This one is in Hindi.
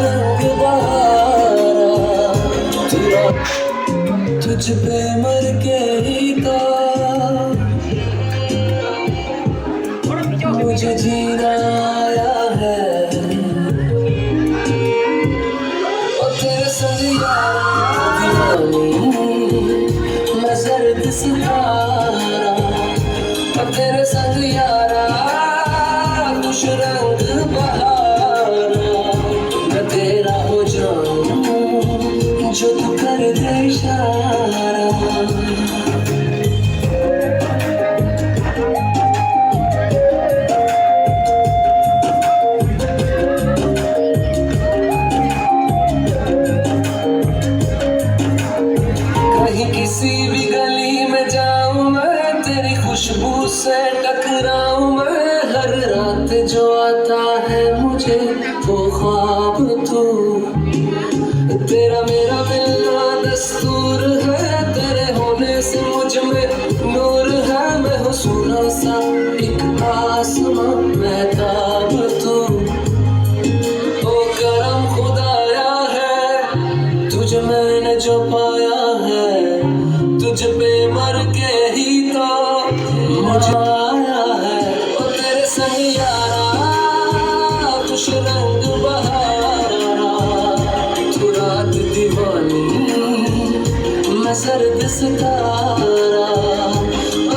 रंग बहारा, तुझ पे मर के ही तो मुझे जीना आया है। और तेरे संग यारा दीवानी मैं सर्द सितारा, और तेरे संग यारा खुश रंग बहारा, मैं तेरा हो जाऊं जो तू कर दे इशारा। किसी भी गली में जाऊं मैं, तेरी खुशबू से टकराऊं मैं, हर रात जो आता है मुझे वो ख्वाब तू, तेरा मेरा मिलना दस्तूर है, तेरे होने से मुझ में नूर है, मैं हूँ सूना सा एक आसमां महताब तू, ओ करम खुदाया है तुझे मैंने जो पाया है, तुझ पे मर के ही तो मुझे आया है। ओ तेरे संग यारा खुश रंग बहारा, तू रात दीवानी मैं सर्द सितारा।